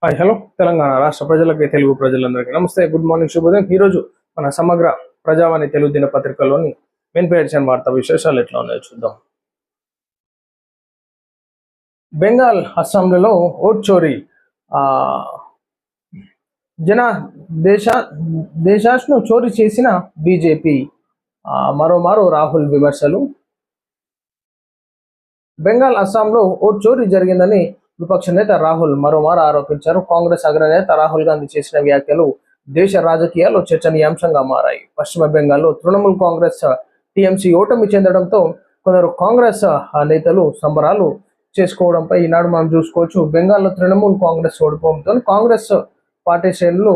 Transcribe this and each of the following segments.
Hi hello Telangana రాష్ట్ర ప్రజలకి తెలుగు ప్రజలందరికీ నమస్తే, గుడ్ మార్నింగ్, శుభోదయం. ఈరోజు మన సమగ్ర ప్రజావాణి తెలుగు దినపత్రికలోని మెయిన్ పేజ్ వార్తా విశేషాలు ఎట్లా ఉన్నాయో చూద్దాం. బెంగాల్ అసెంబ్లీలో ఓట్ చోరీ, ఆ, జన దేశ దేశాలను చోరీ చేసిన బీజేపీ, మరోమారు రాహుల్ విమర్శలు. బెంగాల్ అస్సాంలో ఓట్ చోరీ జరిగిందని విపక్ష నేత రాహుల్ మరోమారు ఆరోపించారు. కాంగ్రెస్ అగ్రనేత రాహుల్ గాంధీ చేసిన వ్యాఖ్యలు దేశ రాజకీయాల్లో చర్చనీయాంశంగా మారాయి. పశ్చిమ బెంగాల్లో తృణమూల్ కాంగ్రెస్ టీఎంసీ ఓటమి చెందడంతో కొందరు కాంగ్రెస్ నేతలు సంబరాలు చేసుకోవడంపై ఈనాడు మనం చూసుకోవచ్చు. బెంగాల్లో తృణమూల్ కాంగ్రెస్ ఓడిపోవడంతో కాంగ్రెస్ పార్టీ శ్రేణులు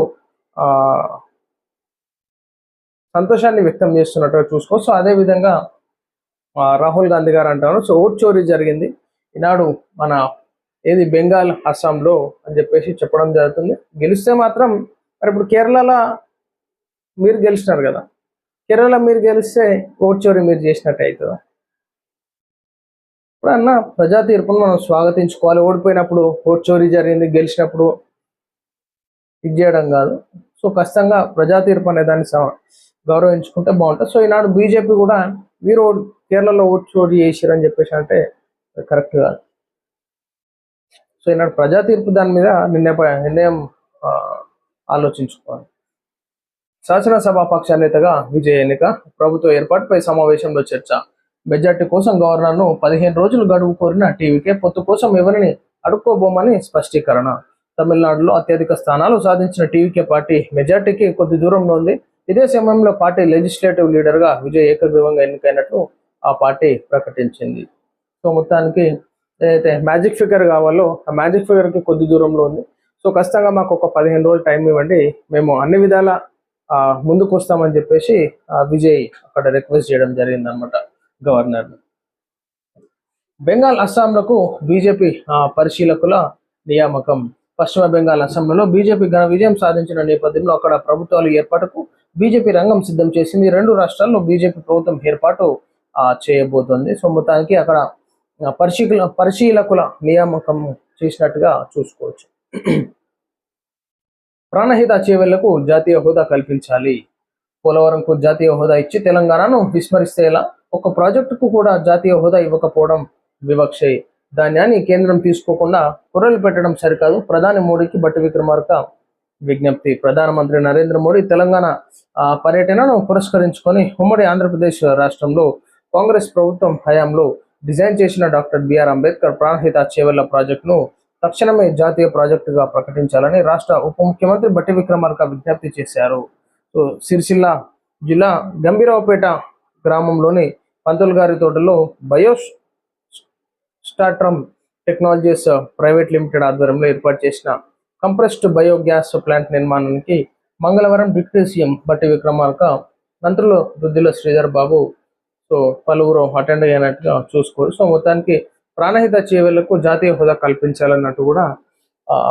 సంతోషాన్ని వ్యక్తం చేస్తున్నట్టుగా చూసుకోవచ్చు. అదేవిధంగా రాహుల్ గాంధీ గారు అంటారు, సో ఓట్ చోరీ జరిగింది ఈనాడు మన బెంగాల్ అస్సాంలో అని చెప్పేసి చెప్పడం జరుగుతుంది. గెలిస్తే మాత్రం మరి ఇప్పుడు కేరళలో మీరు గెలిచినారు కదా, కేరళ మీరు గెలిస్తే ఓట్ చోరీ మీరు చేసినట్టు అవుతుందా? ఇప్పుడు అన్న ప్రజా తీర్పును మనం స్వాగతించుకోవాలి. ఓడిపోయినప్పుడు ఓట్ చోరీ జరిగింది, గెలిచినప్పుడు ఇది చేయడం కాదు. సో ఖచ్చితంగా ప్రజా తీర్పు అనే దాన్ని గౌరవించుకుంటే బాగుంటుంది. సో ఈనాడు బీజేపీ కూడా మీరు కేరళలో ఓట్ చోరీ చేసిరని చెప్పేసి అంటే కరెక్ట్ కాదు. సో ఈనాడు ప్రజా తీర్పు దాని మీద నిర్ణయం ఆలోచించుకోవాలి. శాసనసభాపక్ష నేతగా విజయ్ ఎన్నిక, ప్రభుత్వ ఏర్పాటుపై సమావేశంలో చర్చ. మెజార్టీ కోసం గవర్నర్ను 15 రోజులు గడువు కోరిన టీవీకే పొత్తు కోసం ఎవరిని అడుక్కోబోమని స్పష్టీకరణ. తమిళనాడులో అత్యధిక స్థానాలు సాధించిన టీవీకే పార్టీ మెజార్టీకి కొద్ది దూరంలో ఉంది. ఇదే సమయంలో పార్టీ లెజిస్లేటివ్ లీడర్గా విజయ్ ఏకగ్రీవంగా ఎన్నికైనట్లు ఆ పార్టీ ప్రకటించింది. సో మొత్తానికి ఏదైతే మ్యాజిక్ ఫిగర్ కావాలో ఆ మ్యాజిక్ ఫిగర్కి కొద్ది దూరంలో ఉంది. సో ఖచ్చితంగా మాకు ఒక 15 రోజులు టైం ఇవ్వండి, మేము అన్ని విధాల ముందుకు వస్తామని చెప్పేసి విజయ్ అక్కడ రిక్వెస్ట్ చేయడం జరిగిందనమాట గవర్నర్. బెంగాల్ అస్సాంలకు బీజేపీ పరిశీలకుల నియామకం. పశ్చిమ బెంగాల్ అసెంబ్లీలో బీజేపీ ఘన విజయం సాధించిన నేపథ్యంలో అక్కడ ప్రభుత్వాల ఏర్పాటుకు బీజేపీ రంగం సిద్ధం చేసింది. 2 రాష్ట్రాల్లో బీజేపీ ప్రభుత్వం ఏర్పాటు చేయబోతోంది. సో మొత్తానికి అక్కడ పరిశీలకుల నియామకం చేసినట్టుగా చూసుకోవచ్చు. ప్రాణహిత చేవెళ్లకు జాతీయ హోదా కల్పించాలి. పోలవరంకు జాతీయ హోదా ఇచ్చి తెలంగాణను విస్మరిస్తే ఎలా? ఒక ప్రాజెక్టుకు కూడా జాతీయ హోదా ఇవ్వకపోవడం వివక్షే. ధాన్యాన్ని కేంద్రం తీసుకోకుండా కుర్రలు పెట్టడం సరికాదు. ప్రధాని మోడీకి బట్టి విక్రమార్క విజ్ఞప్తి. ప్రధానమంత్రి నరేంద్ర మోడీ తెలంగాణ పర్యటనను పురస్కరించుకొని ఉమ్మడి ఆంధ్రప్రదేశ్ రాష్ట్రంలో కాంగ్రెస్ ప్రభుత్వం హయాంలో డిజైన్ చేసిన డాక్టర్ బిఆర్ అంబేద్కర్ ప్రాణహిత చేవెళ్ల ప్రాజెక్టును తక్షణమే జాతీయ ప్రాజెక్టుగా ప్రకటించాలని రాష్ట్ర ఉప ముఖ్యమంత్రి బట్టి విక్రమార్క విజ్ఞప్తి చేశారు. సో సిరిసిల్ల జిల్లా గంభీరావుపేట గ్రామంలోని పంతులు గారి తోటలో స్టాట్రమ్ టెక్నాలజీస్ ప్రైవేట్ లిమిటెడ్ ఆధ్వర్యంలో ఏర్పాటు చేసిన కంప్రెస్డ్ బయోగ్యాస్ ప్లాంట్ నిర్మాణానికి మంగళవారం డిప్యూటీ సీఎం బట్టి విక్రమార్క, మంత్రులు దుద్దిల శ్రీధర్ బాబు, సో పలువురు అటెండ్ అయినట్టుగా చూసుకోరు. సో మొత్తానికి ప్రాణహిత చేవెళ్లకు జాతీయ హోదా కల్పించాలన్నట్టు కూడా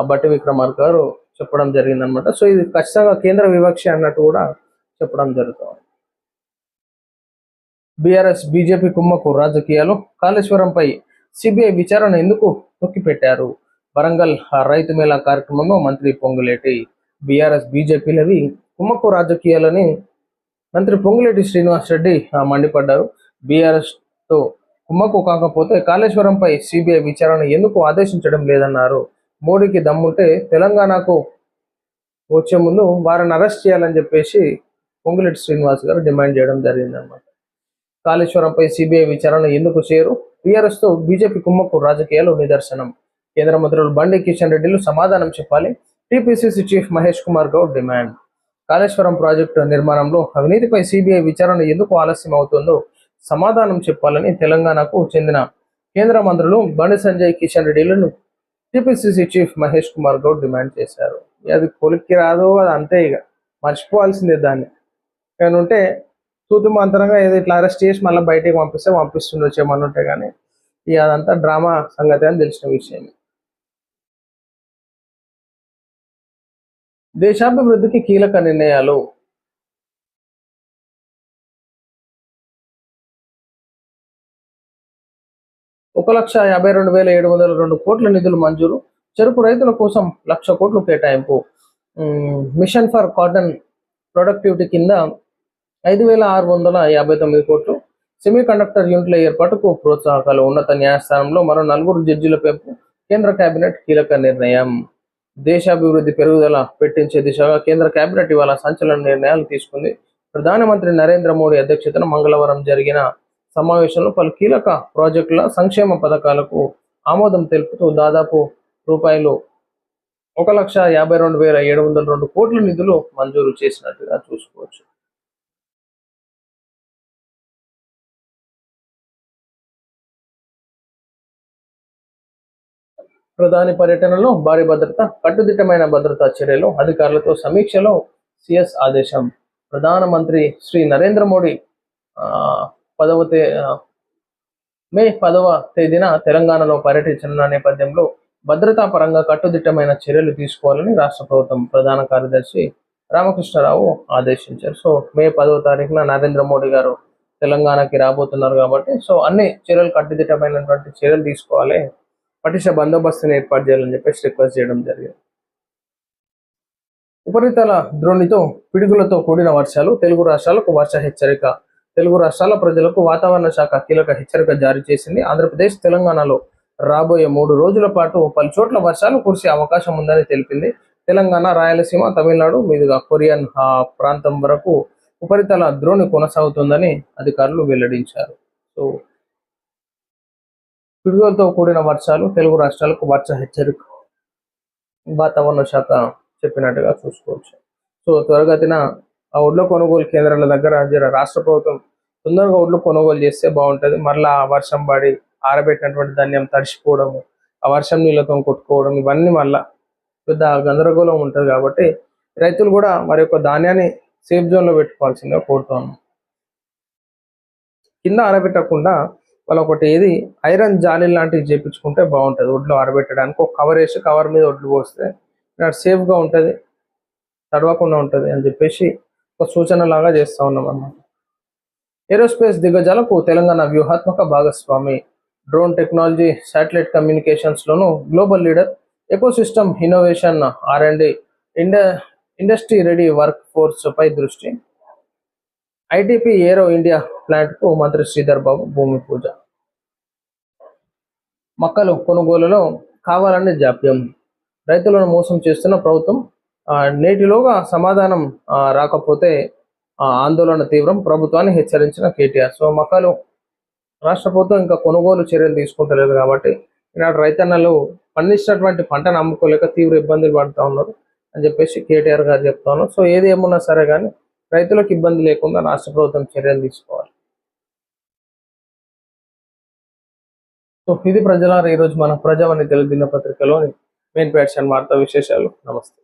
బట్టి విక్రమార్క గారు చెప్పడం జరిగిందనమాట. సో ఇది ఖచ్చితంగా కేంద్ర వివక్ష అన్నట్టు కూడా చెప్పడం జరుగుతుంది. బీఆర్ఎస్ బీజేపీ కుమ్మకు రాజకీయాలు. కాళేశ్వరంపై సిబిఐ విచారణ ఎందుకు తొక్కిపెట్టారు? వరంగల్ రైతు మేళా కార్యక్రమంలో మంత్రి పొంగులేటి. బీఆర్ఎస్ బీజేపీలవి కుమ్మకు రాజకీయాలని మంత్రి పొంగులేటి శ్రీనివాసరెడ్డి మండిపడ్డారు. బీఆర్ఎస్ తో కుమ్మకు కాకపోతే కాళేశ్వరంపై సిబిఐ విచారణ ఎందుకు ఆదేశించడం లేదన్నారు. మోడీకి దమ్ముంటే తెలంగాణకు వచ్చే ముందు వారిని అరెస్ట్ చేయాలని చెప్పేసి పొంగులేటి శ్రీనివాస్ గారు డిమాండ్ చేయడం జరిగిందన్నమాట. కాళేశ్వరంపై సిబిఐ విచారణ ఎందుకు చేయరు? టీఆర్ఎస్ తో బీజేపీ కుమ్మకు రాజకీయాలు నిదర్శనం. కేంద్ర మంత్రులు బండి కిషన్ రెడ్డిలు సమాధానం చెప్పాలి. TPCC chief Mahesh Kumar Goud demand. Kaleshwaram project నిర్మాణంలో అవినీతిపై సిబిఐ విచారణ ఎందుకు ఆలస్యం అవుతుందో సమాధానం చెప్పాలని తెలంగాణకు చెందిన కేంద్ర మంత్రులు బండి సంజయ్, కిషన్ రెడ్డిలను TPCC chief Mahesh Kumar Goud demand చేశారు. అది కొలిక్కి రాదు, అది అంతే, ఇక మర్చిపోవాల్సిందే దాన్ని. ఏమంటే తూతుమంతరంగా ఏదో ఇట్లా అరెస్ట్ చేసి మళ్ళీ బయటికి పంపిస్తుండొచ్చు ఏమన్నా ఉంటే, కానీ ఇక అదంతా డ్రామా సంగతి అని తెలిసిన విషయం. దేశాభివృద్ధికి కీలక నిర్ణయాలు. 1,52,702 కోట్ల నిధులు మంజూరు. చెరుకు రైతుల కోసం 1,00,000 కోట్లు కేటాయింపు. మిషన్ ఫర్ కాటన్ ప్రొడక్టివిటీ కింద 5,659 కోట్లు. సెమీ కండక్టర్ యూనిట్ల ఏర్పాటుకు ప్రోత్సాహకాలు. ఉన్నత న్యాయస్థానంలో మరో 4 జడ్జిల పెంపు. కేంద్ర కేబినెట్ కీలక నిర్ణయం. దేశాభివృద్ధి పెరుగుదల పెట్టించే దిశగా కేంద్ర కేబినెట్ ఇవాళ సంచలన నిర్ణయాలు తీసుకుంది. ప్రధానమంత్రి నరేంద్ర మోడీ అధ్యక్షతన మంగళవారం జరిగిన సమావేశంలో పలు కీలక ప్రాజెక్టుల సంక్షేమ పథకాలకు ఆమోదం తెలుపుతూ దాదాపు రూపాయలు 1,52,702 కోట్ల నిధులు మంజూరు చేసినట్టుగా చూసుకోవచ్చు. ప్రధాని పర్యటనలో భారీ భద్రత, కట్టుదిట్టమైన భద్రతా చర్యలు, అధికారులతో సమీక్షలో సిఎస్ ఆదేశం. ప్రధానమంత్రి శ్రీ నరేంద్ర మోడీ 10వ తేదీన తెలంగాణలో పర్యటించనున్న నేపథ్యంలో భద్రతా పరంగా కట్టుదిట్టమైన చర్యలు తీసుకోవాలని రాష్ట్ర ప్రభుత్వం ప్రధాన కార్యదర్శి రామకృష్ణరావు ఆదేశించారు. సో మే 10వ తారీఖున నరేంద్ర మోడీ గారు తెలంగాణకి రాబోతున్నారు కాబట్టి సో అన్ని చర్యలు కట్టుదిట్టమైనటువంటి చర్యలు తీసుకోవాలి, పటిష్ట బందోబస్తుని ఏర్పాటు చేయాలని చెప్పేసి రిక్వెస్ట్ చేయడం జరిగింది. ఉపరితల ద్రోణితో పిడుగులతో కూడిన వర్షాలు. తెలుగు రాష్ట్రాలకు వర్ష హెచ్చరిక. తెలుగు రాష్ట్రాల ప్రజలకు వాతావరణ శాఖ కీలక హెచ్చరిక జారీ చేసింది. ఆంధ్రప్రదేశ్, తెలంగాణలో రాబోయే 3 రోజుల పాటు పలు చోట్ల వర్షాలు కురిసే అవకాశం ఉందని తెలిపింది. తెలంగాణ, రాయలసీమ, తమిళనాడు మీదుగా కొరియన్ ప్రాంతం వరకు ఉపరితల ద్రోణి కొనసాగుతుందని అధికారులు వెల్లడించారు. సో పిడుగులతో కూడిన వర్షాలు, తెలుగు రాష్ట్రాలకు వర్ష హెచ్చరిక వాతావరణ శాఖ చెప్పినట్టుగా చూసుకోవచ్చు. సో త్వరగతిన ఆ ఒడ్ల కొనుగోలు కేంద్రాల దగ్గర రాష్ట్ర ప్రభుత్వం తొందరగా ఒడ్లు కొనుగోలు చేస్తే బాగుంటుంది. మళ్ళీ ఆ వర్షం పడి ఆరబెట్టినటువంటి ధాన్యం తడిసిపోవడము, ఆ వర్షం నీళ్ళతో కొట్టుకోవడం, ఇవన్నీ మళ్ళా పెద్ద గందరగోళం ఉంటుంది. కాబట్టి రైతులు కూడా మరి యొక్క ధాన్యాన్ని సేఫ్ జోన్లో పెట్టుకోవాల్సిందిగా కోరుతాను. కింద ఆరబెట్టకుండా వాళ్ళు ఒకటి ఏది ఐరన్ జాలి లాంటివి చేపించుకుంటే బాగుంటుంది. ఒడ్లు ఆరబెట్టడానికి ఒక కవర్ వేసి కవర్ మీద ఒడ్లు పోస్తే సేఫ్గా ఉంటుంది, తడవకుండా ఉంటుంది అని చెప్పేసి ఒక సూచన లాగా చేస్తూ ఉన్నాం అన్నమాట. ఏరోస్పేస్ దిగ్గజాలకు తెలంగాణ వ్యూహాత్మక భాగస్వామి. డ్రోన్ టెక్నాలజీ, శాటిలైట్ కమ్యూనికేషన్స్లోనూ global leader. Ecosystem innovation, R&D, industry ready work force పై దృష్టి. ఐటీపీ ఏరో ఇండియా ప్లాంట్కు మంత్రి శ్రీధర్ బాబు భూమి పూజ. మొక్కలు కొనుగోలులో కావాలని జాప్యం. రైతులను మోసం చేస్తున్న ప్రభుత్వం. నేటిలోగా సమాధానం రాకపోతే ఆందోళన తీవ్రం, ప్రభుత్వాన్ని హెచ్చరించిన కేటీఆర్. సో మొక్కలు రాష్ట్ర ప్రభుత్వం ఇంకా కొనుగోలు చర్యలు తీసుకుంటలేదు కాబట్టి ఈనాడు రైతన్నలు పండించినటువంటి పంటను అమ్ముకోలేక తీవ్ర ఇబ్బందులు పడుతూ ఉన్నారు అని చెప్పేసి కేటీఆర్ గారు చెప్తా ఉన్నారు. సో ఏది ఏమున్నా సరే కానీ రైతులకు ఇబ్బంది లేకుండా రాష్ట్ర ప్రభుత్వం చర్యలు తీసుకోవాలి. సో ఇది ప్రజలారా ఈరోజు మన ప్రజావాణి తెలుగు దినపత్రికలోని మెయిన్ ప్యాషన్ వార్తా విశేషాలు. నమస్తే.